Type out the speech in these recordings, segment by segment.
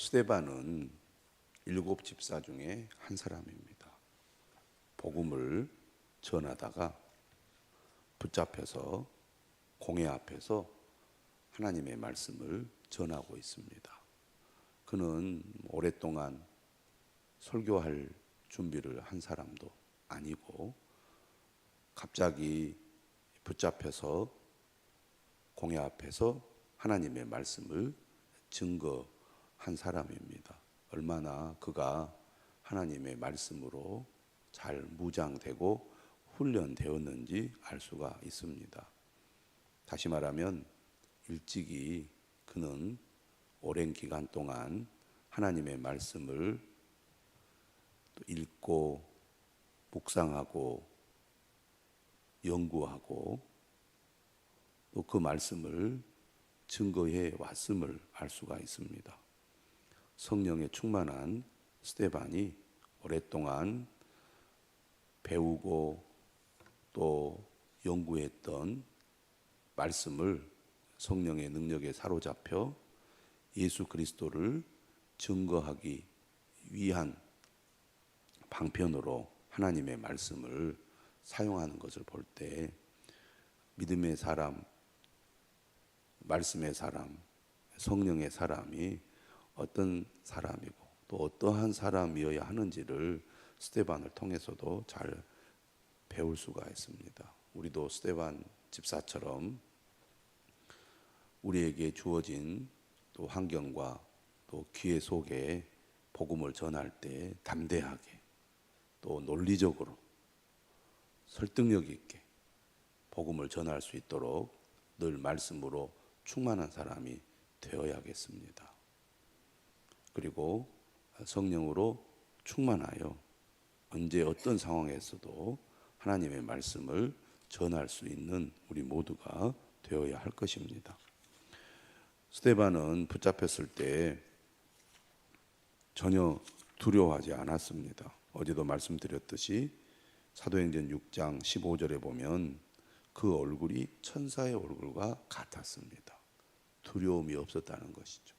스데반은 7집사 중에 한 사람입니다. 복음을 전하다가 붙잡혀서 공회 앞에서 하나님의 말씀을 전하고 있습니다. 그는 오랫동안 설교할 준비를 한 사람도 아니고 갑자기 붙잡혀서 공회 앞에서 하나님의 말씀을 증거한 사람입니다. 얼마나 그가 하나님의 말씀으로 잘 무장되고 훈련되었는지 알 수가 있습니다. 다시 말하면 일찍이 그는 오랜 기간 동안 하나님의 말씀을 또 읽고 묵상하고 연구하고 또 그 말씀을 증거해 왔음을 알 수가 있습니다. 성령에 충만한 스데반이 오랫동안 배우고 또 연구했던 말씀을 성령의 능력에 사로잡혀 예수 그리스도를 증거하기 위한 방편으로 하나님의 말씀을 사용하는 것을 볼 때 믿음의 사람, 말씀의 사람, 성령의 사람이 어떤 사람이고 또 어떠한 사람이어야 하는지를 스데반을 통해서도 잘 배울 수가 있습니다. 우리도 스데반 집사처럼 우리에게 주어진 또 환경과 또 기회 속에 복음을 전할 때 담대하게 또 논리적으로 설득력 있게 복음을 전할 수 있도록 늘 말씀으로 충만한 사람이 되어야겠습니다. 그리고 성령으로 충만하여 언제 어떤 상황에서도 하나님의 말씀을 전할 수 있는 우리 모두가 되어야 할 것입니다. 스데반은 붙잡혔을 때 전혀 두려워하지 않았습니다. 어제도 말씀드렸듯이 사도행전 6장 15절에 보면 그 얼굴이 천사의 얼굴과 같았습니다. 두려움이 없었다는 것이죠.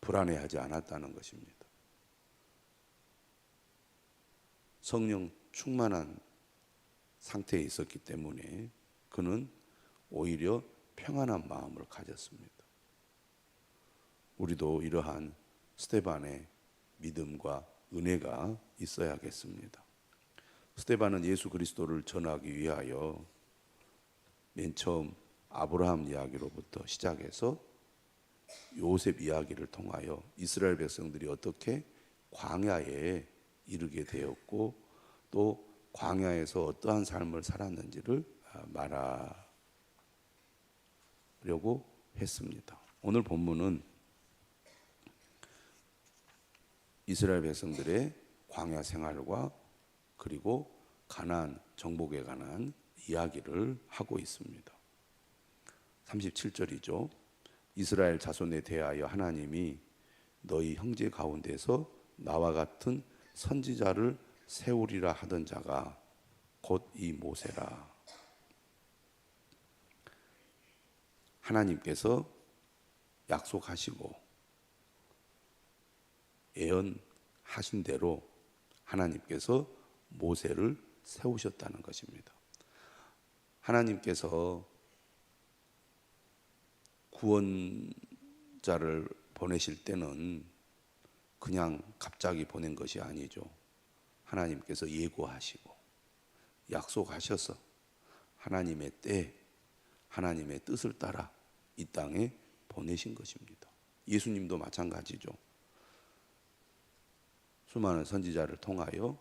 불안해하지 않았다는 것입니다. 성령 충만한 상태에 있었기 때문에 그는 오히려 평안한 마음을 가졌습니다. 우리도 이러한 스데반의 믿음과 은혜가 있어야겠습니다. 스데반은 예수 그리스도를 전하기 위하여 맨 처음 아브라함 이야기로부터 시작해서 요셉 이야기를 통하여 이스라엘 백성들이 어떻게 광야에 이르게 되었고 또 광야에서 어떠한 삶을 살았는지를 말하려고 했습니다. 오늘 본문은 이스라엘 백성들의 광야 생활과 그리고 가나안 정복에 관한 이야기를 하고 있습니다. 37절이죠. 이스라엘 자손에 대하여 하나님이 너희 형제 가운데서 나와 같은 선지자를 세우리라 하던 자가 곧 이 모세라. 하나님께서 약속하시고 예언하신 대로 하나님께서 모세를 세우셨다는 것입니다. 하나님께서 구원자를 보내실 때는 그냥 갑자기 보낸 것이 아니죠. 하나님께서 예고하시고 약속하셔서 하나님의 때, 하나님의 뜻을 따라 이 땅에 보내신 것입니다. 예수님도 마찬가지죠. 수많은 선지자를 통하여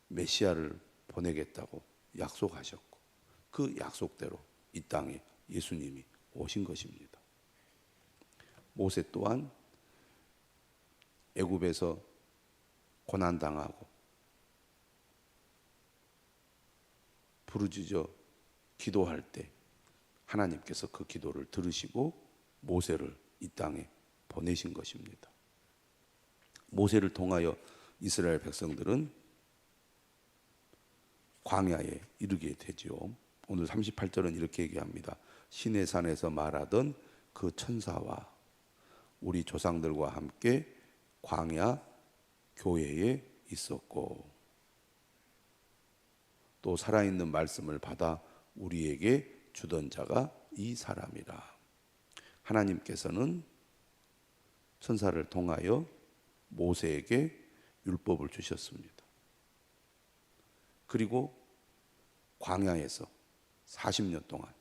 메시아를 보내겠다고 약속하셨고 그 약속대로 이 땅에 예수님이 오신 것입니다. 모세 또한 애굽에서 고난당하고 부르짖어 기도할 때 하나님께서 그 기도를 들으시고 모세를 이 땅에 보내신 것입니다. 모세를 통하여 이스라엘 백성들은 광야에 이르게 되지요. 오늘 38절은 이렇게 얘기합니다. 시내산에서 말하던 그 천사와 우리 조상들과 함께 광야 교회에 있었고 또 살아있는 말씀을 받아 우리에게 주던 자가 이 사람이라. 하나님께서는 천사를 통하여 모세에게 율법을 주셨습니다. 그리고 광야에서 40년 동안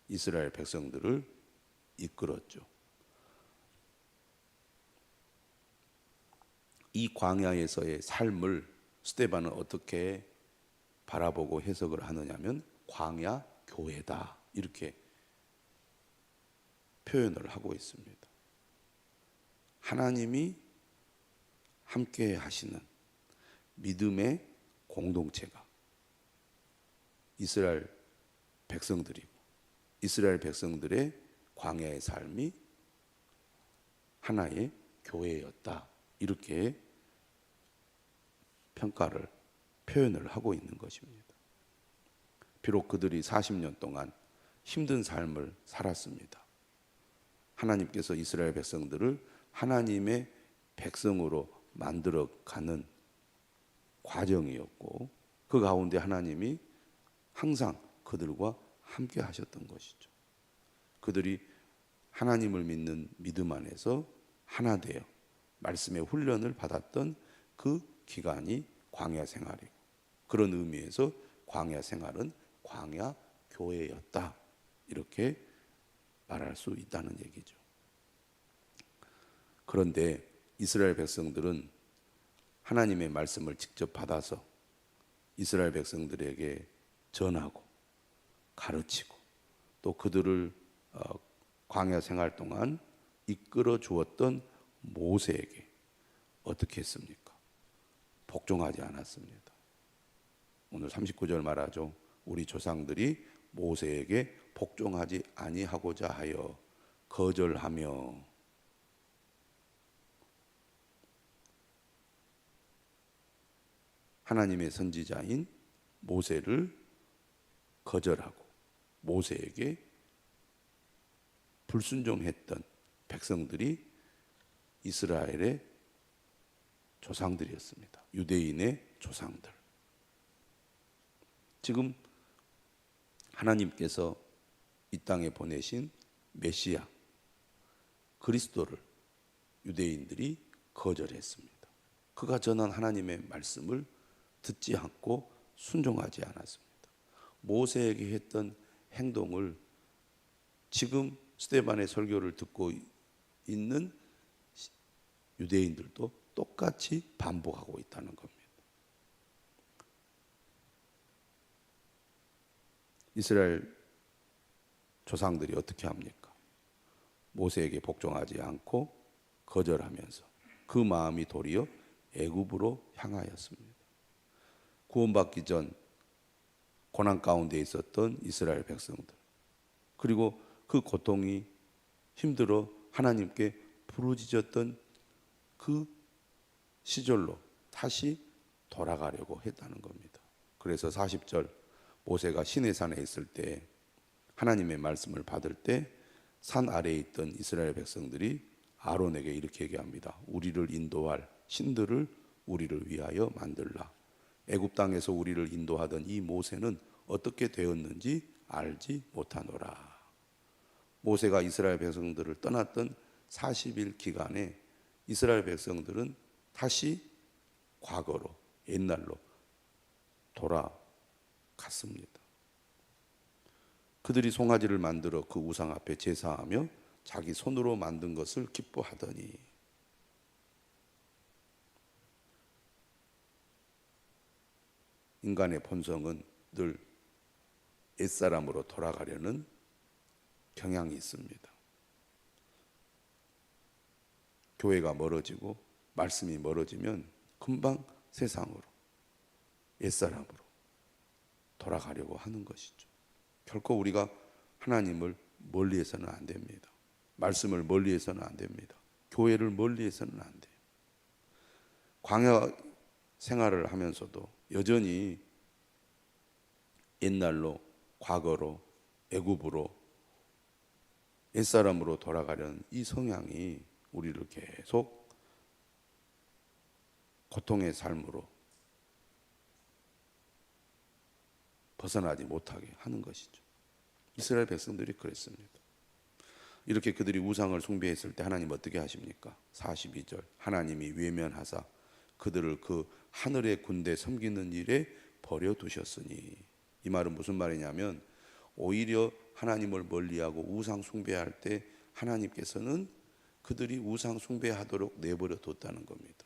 이스라엘 백성들을 이끌었죠. 이 광야에서의 삶을 스데반은 어떻게 바라보고 해석을 하느냐면 광야 교회다 이렇게 표현을 하고 있습니다. 하나님이 함께 하시는 믿음의 공동체가 이스라엘 백성들이고 이스라엘 백성들의 광야의 삶이 하나의 교회였다 이렇게 평가를 표현을 하고 있는 것입니다. 비록 그들이 40년 동안 힘든 삶을 살았습니다. 하나님께서 이스라엘 백성들을 하나님의 백성으로 만들어가는 과정이었고 그 가운데 하나님이 항상 그들과 함께 하셨던 것이죠. 그들이 하나님을 믿는 믿음 안에서 하나 되어 말씀의 훈련을 받았던 그 기간이 광야 생활이고 그런 의미에서 광야 생활은 광야 교회였다 이렇게 말할 수 있다는 얘기죠. 그런데 이스라엘 백성들은 하나님의 말씀을 직접 받아서 이스라엘 백성들에게 전하고 가르치고 또 그들을 광야 생활 동안 이끌어 주었던 모세에게 어떻게 했습니까? 복종하지 않았습니다. 오늘 39절 말하죠. 우리 조상들이 모세에게 복종하지 아니하고자 하여 거절하며 하나님의 선지자인 모세를 거절하고 모세에게 불순종했던 백성들이 이스라엘의 조상들이었습니다. 유대인의 조상들. 지금 하나님께서 이 땅에 보내신 메시아 그리스도를 유대인들이 거절했습니다. 그가 전한 하나님의 말씀을 듣지 않고 순종하지 않았습니다. 모세에게 했던 행동을 지금 스데반의 설교를 듣고 있는 유대인들도 똑같이 반복하고 있다는 겁니다. 이스라엘 조상들이 어떻게 합니까? 모세에게 복종하지 않고 거절하면서 그 마음이 도리어 애굽으로 향하였습니다. 구원받기 전 고난 가운데 있었던 이스라엘 백성들 그리고 그 고통이 힘들어 하나님께 부르짖었던 그 시절로 다시 돌아가려고 했다는 겁니다. 그래서 40절 모세가 시내산에 있을 때 하나님의 말씀을 받을 때 산 아래에 있던 이스라엘 백성들이 아론에게 이렇게 얘기합니다. 우리를 인도할 신들을 우리를 위하여 만들라. 애굽 땅에서 우리를 인도하던 이 모세는 어떻게 되었는지 알지 못하노라. 모세가 이스라엘 백성들을 떠났던 40일 기간에 이스라엘 백성들은 다시 과거로 옛날로 돌아갔습니다. 그들이 송아지를 만들어 그 우상 앞에 제사하며 자기 손으로 만든 것을 기뻐하더니 인간의 본성은 늘 옛사람으로 돌아가려는 경향이 있습니다. 교회가 멀어지고 말씀이 멀어지면 금방 세상으로 옛사람으로 돌아가려고 하는 것이죠. 결코 우리가 하나님을 멀리해서는 안 됩니다. 말씀을 멀리해서는 안 됩니다. 교회를 멀리해서는 안 돼요. 광야 생활을 하면서도 여전히 옛날로 과거로 애굽으로 옛사람으로 돌아가려는 이 성향이 우리를 계속 고통의 삶으로 벗어나지 못하게 하는 것이죠. 이스라엘 백성들이 그랬습니다. 이렇게 그들이 우상을 숭배했을 때 하나님 어떻게 하십니까? 42절 하나님이 외면하사 그들을 그 하늘의 군대 섬기는 일에 버려두셨으니, 이 말은 무슨 말이냐면 오히려 하나님을 멀리하고 우상 숭배할 때 하나님께서는 그들이 우상 숭배하도록 내버려 뒀다는 겁니다.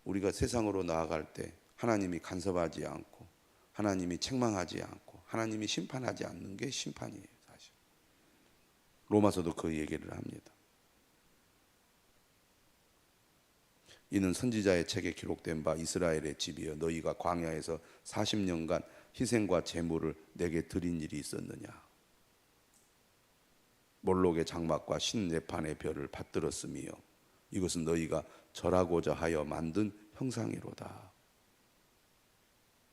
우리가 세상으로 나아갈 때 하나님이 간섭하지 않고 하나님이 책망하지 않고 하나님이 심판하지 않는 게 심판이에요. 사실 로마서도 그 얘기를 합니다. 이는 선지자의 책에 기록된 바 이스라엘의 집이여 너희가 광야에서 40년간 희생과 제물을 내게 드린 일이 있었느냐. 몰록의 장막과 신레판의 별을 받들었으며 이것은 너희가 절하고자 하여 만든 형상이로다.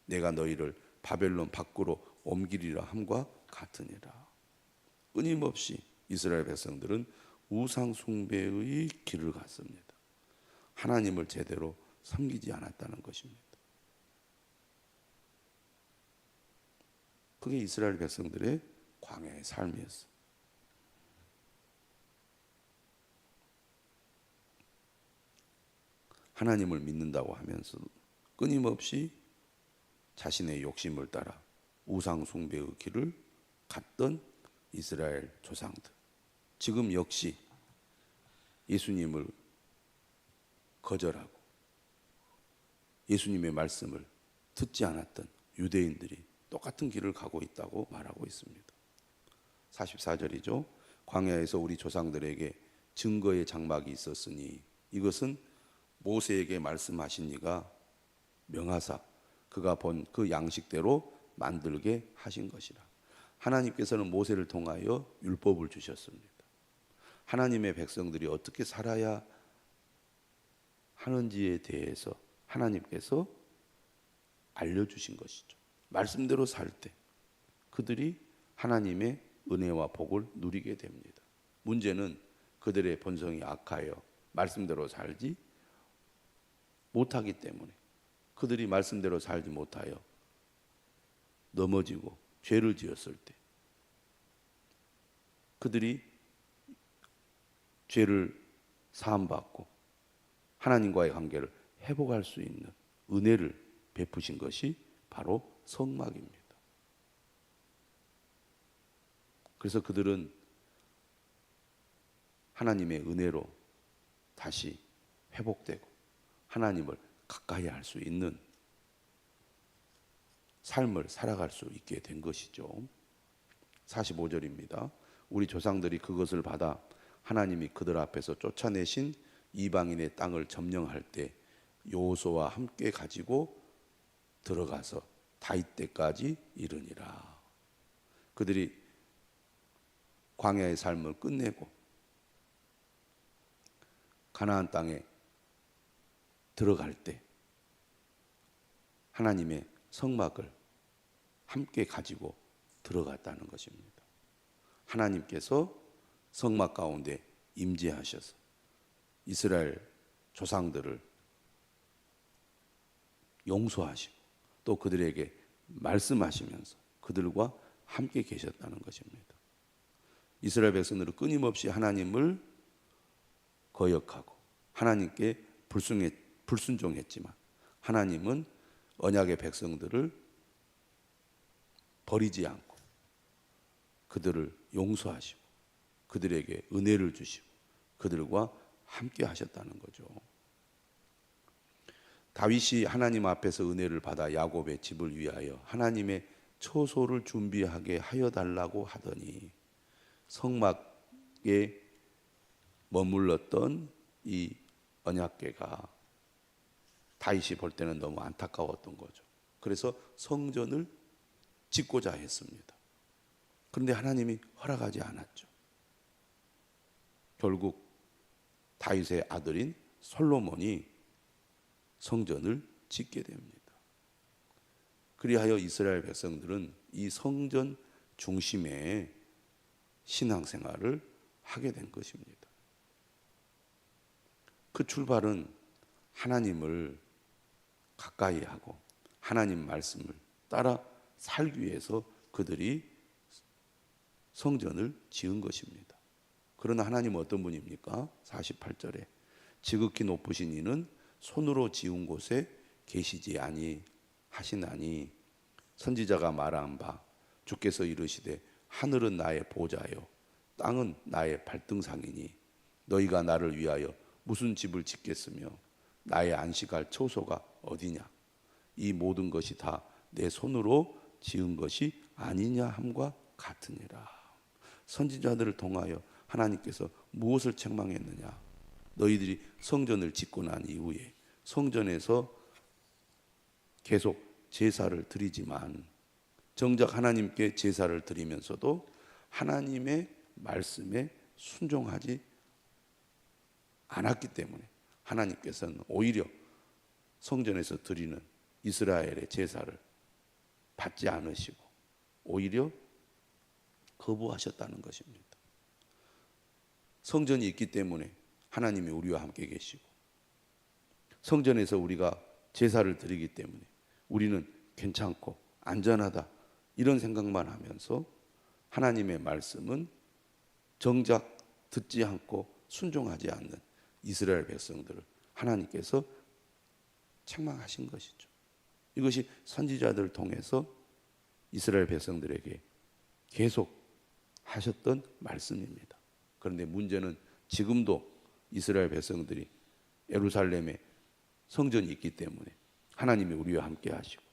내가 너희를 바벨론 밖으로 옮기리라 함과 같으니라. 끊임없이 이스라엘 백성들은 우상 숭배의 길을 갔습니다. 하나님을 제대로 섬기지 않았다는 것입니다. 그게 이스라엘 백성들의 광야의 삶이었어요. 하나님을 믿는다고 하면서 끊임없이 자신의 욕심을 따라 우상 숭배의 길을 갔던 이스라엘 조상들. 지금 역시 예수님을 거절하고 예수님의 말씀을 듣지 않았던 유대인들이 똑같은 길을 가고 있다고 말하고 있습니다. 44절이죠. 광야에서 우리 조상들에게 증거의 장막이 있었으니 이것은 모세에게 말씀하신 이가 명하사 그가 본 그 양식대로 만들게 하신 것이라. 하나님께서는 모세를 통하여 율법을 주셨습니다. 하나님의 백성들이 어떻게 살아야 하는지에 대해서 하나님께서 알려주신 것이죠. 말씀대로 살 때 그들이 하나님의 은혜와 복을 누리게 됩니다. 문제는 그들의 본성이 악하여 말씀대로 살지 못하기 때문에 그들이 말씀대로 살지 못하여 넘어지고 죄를 지었을 때 그들이 죄를 사함받고 하나님과의 관계를 회복할 수 있는 은혜를 베푸신 것이 바로 성막입니다. 그래서 그들은 하나님의 은혜로 다시 회복되고 하나님을 가까이 할 수 있는 삶을 살아갈 수 있게 된 것이죠. 45절입니다. 우리 조상들이 그것을 받아 하나님이 그들 앞에서 쫓아내신 이방인의 땅을 점령할 때 여호수아와 함께 가지고 들어가서 다윗 때까지 이르니라. 그들이 광야의 삶을 끝내고 가나안 땅에 들어갈 때 하나님의 성막을 함께 가지고 들어갔다는 것입니다. 하나님께서 성막 가운데 임재하셔서 이스라엘 조상들을 용서하시고 또 그들에게 말씀하시면서 그들과 함께 계셨다는 것입니다. 이스라엘 백성들은 끊임없이 하나님을 거역하고 하나님께 불순종했지만 하나님은 언약의 백성들을 버리지 않고 그들을 용서하시고 그들에게 은혜를 주시고 그들과 함께 하셨다는 거죠. 다윗이 하나님 앞에서 은혜를 받아 야곱의 집을 위하여 하나님의 처소를 준비하게 하여 달라고 하더니 성막에 머물렀던 이 언약궤가 다윗이 볼 때는 너무 안타까웠던 거죠. 그래서 성전을 짓고자 했습니다. 그런데 하나님이 허락하지 않았죠. 결국 다윗의 아들인 솔로몬이 성전을 짓게 됩니다. 그리하여 이스라엘 백성들은 이 성전 중심의 신앙생활을 하게 된 것입니다. 그 출발은 하나님을 가까이 하고 하나님 말씀을 따라 살기 위해서 그들이 성전을 지은 것입니다. 그러나 하나님은 어떤 분입니까? 48절에 지극히 높으신 이는 손으로 지은 곳에 계시지 아니하시나니 선지자가 말한 바 주께서 이르시되 하늘은 나의 보좌요 땅은 나의 발등상이니 너희가 나를 위하여 무슨 집을 짓겠으며 나의 안식할 처소가 어디냐 이 모든 것이 다 내 손으로 지은 것이 아니냐 함과 같으니라. 선지자들을 통하여 하나님께서 무엇을 책망했느냐? 너희들이 성전을 짓고 난 이후에 성전에서 계속 제사를 드리지만 정작 하나님께 제사를 드리면서도 하나님의 말씀에 순종하지 않았기 때문에 하나님께서는 오히려 성전에서 드리는 이스라엘의 제사를 받지 않으시고 오히려 거부하셨다는 것입니다. 성전이 있기 때문에 하나님이 우리와 함께 계시고 성전에서 우리가 제사를 드리기 때문에 우리는 괜찮고 안전하다 이런 생각만 하면서 하나님의 말씀은 정작 듣지 않고 순종하지 않는 이스라엘 백성들을 하나님께서 책망하신 것이죠. 이것이 선지자들을 통해서 이스라엘 백성들에게 계속 하셨던 말씀입니다. 그런데 문제는 지금도 이스라엘 백성들이 예루살렘에 성전이 있기 때문에 하나님이 우리와 함께 하시고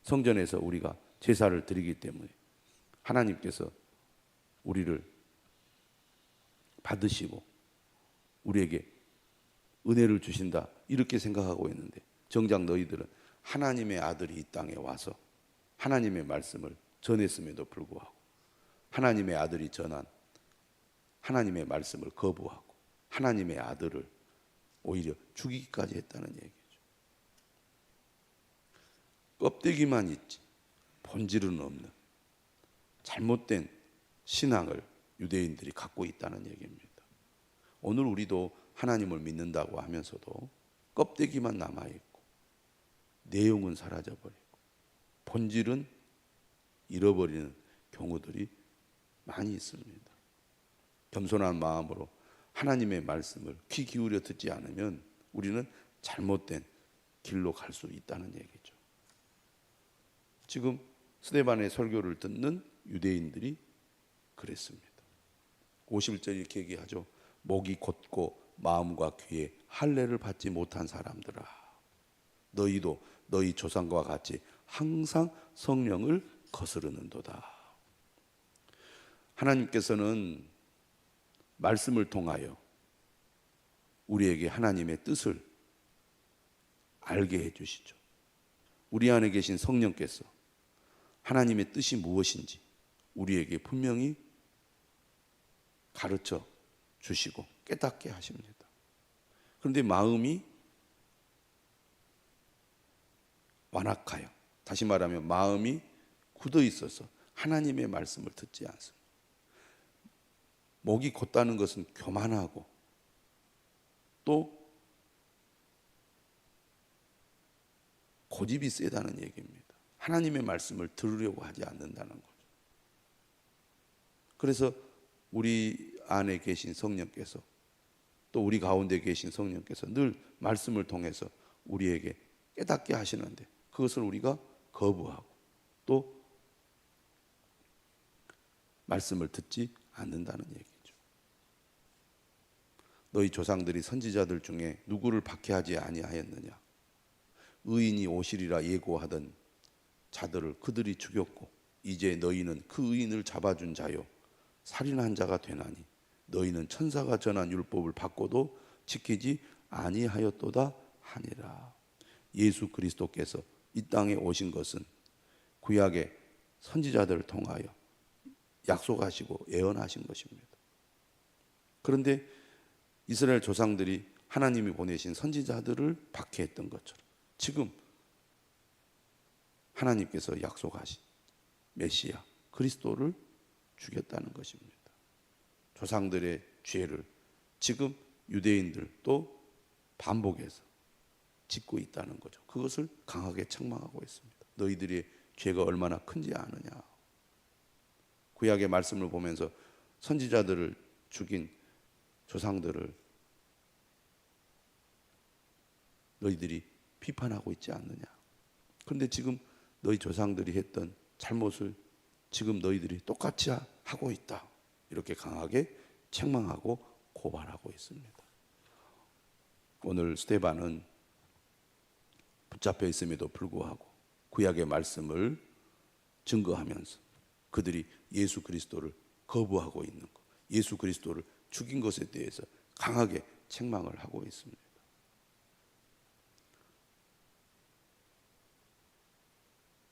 성전에서 우리가 제사를 드리기 때문에 하나님께서 우리를 받으시고 우리에게 은혜를 주신다 이렇게 생각하고 있는데 정작 너희들은 하나님의 아들이 이 땅에 와서 하나님의 말씀을 전했음에도 불구하고 하나님의 아들이 전한 하나님의 말씀을 거부하고 하나님의 아들을 오히려 죽이기까지 했다는 얘기죠. 껍데기만 있지 본질은 없는 잘못된 신앙을 유대인들이 갖고 있다는 얘기입니다. 오늘 우리도 하나님을 믿는다고 하면서도 껍데기만 남아있고 내용은 사라져버리고 본질은 잃어버리는 경우들이 많이 있습니다. 겸손한 마음으로 하나님의 말씀을 귀 기울여 듣지 않으면 우리는 잘못된 길로 갈 수 있다는 얘기죠. 지금 스데반의 설교를 듣는 유대인들이 그랬습니다. 51절 이렇게 얘기하죠. 목이 곧고 마음과 귀에 할례를 받지 못한 사람들아 너희도 너희 조상과 같이 항상 성령을 거스르는도다. 하나님께서는 말씀을 통하여 우리에게 하나님의 뜻을 알게 해주시죠. 우리 안에 계신 성령께서 하나님의 뜻이 무엇인지 우리에게 분명히 가르쳐 주시고 깨닫게 하십니다. 그런데 마음이 완악하여 다시 말하면 마음이 굳어 있어서 하나님의 말씀을 듣지 않습니다. 목이 곧다는 것은 교만하고 또 고집이 세다는 얘기입니다. 하나님의 말씀을 들으려고 하지 않는다는 거죠. 그래서 우리 안에 계신 성령께서 또 우리 가운데 계신 성령께서 늘 말씀을 통해서 우리에게 깨닫게 하시는데 그것을 우리가 거부하고 또 말씀을 듣지 않는다는 얘기죠. 너희 조상들이 선지자들 중에 누구를 박해하지 아니하였느냐? 의인이 오시리라 예고하던 자들을 그들이 죽였고 이제 너희는 그 의인을 잡아준 자요 살인한 자가 되나니 너희는 천사가 전한 율법을 받고도 지키지 아니하였도다 하니라. 예수 그리스도께서 이 땅에 오신 것은 구약의 선지자들을 통하여 약속하시고 예언하신 것입니다. 그런데 이스라엘 조상들이 하나님이 보내신 선지자들을 박해했던 것처럼 지금 하나님께서 약속하신 메시아 그리스도를 죽였다는 것입니다. 조상들의 죄를 지금 유대인들도 반복해서 짓고 있다는 거죠. 그것을 강하게 책망하고 있습니다. 너희들의 죄가 얼마나 큰지 아느냐. 구약의 말씀을 보면서 선지자들을 죽인 조상들을 너희들이 비판하고 있지 않느냐. 그런데 지금 너희 조상들이 했던 잘못을 지금 너희들이 똑같이 하고 있다. 이렇게 강하게 책망하고 고발하고 있습니다. 오늘 스데반은 붙잡혀 있음에도 불구하고 구약의 말씀을 증거하면서 그들이 예수 그리스도를 거부하고 있는 것, 예수 그리스도를 죽인 것에 대해서 강하게 책망을 하고 있습니다.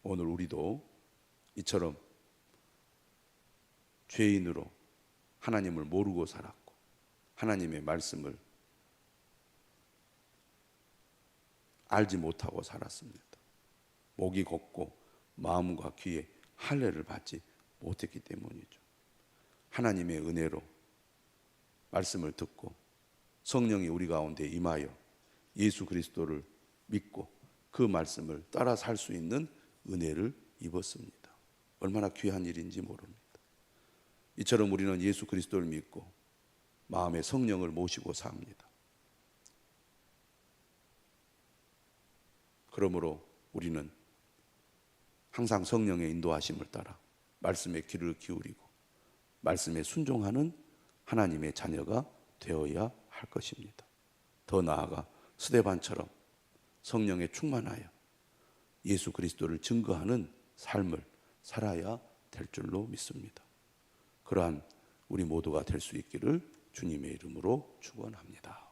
오늘 우리도 이처럼 죄인으로 하나님을 모르고 살았고 하나님의 말씀을 알지 못하고 살았습니다. 목이 곱고 마음과 귀에 할례를 받지 못했기 때문이죠. 하나님의 은혜로 말씀을 듣고 성령이 우리 가운데 임하여 예수 그리스도를 믿고 그 말씀을 따라 살 수 있는 은혜를 입었습니다. 얼마나 귀한 일인지 모릅니다. 이처럼 우리는 예수 그리스도를 믿고 마음에 성령을 모시고 삽니다. 그러므로 우리는 항상 성령의 인도하심을 따라 말씀에 귀를 기울이고 말씀에 순종하는 하나님의 자녀가 되어야 할 것입니다. 더 나아가 스데반처럼 성령에 충만하여 예수 그리스도를 증거하는 삶을 살아야 될 줄로 믿습니다. 그러한 우리 모두가 될 수 있기를 주님의 이름으로 축원합니다.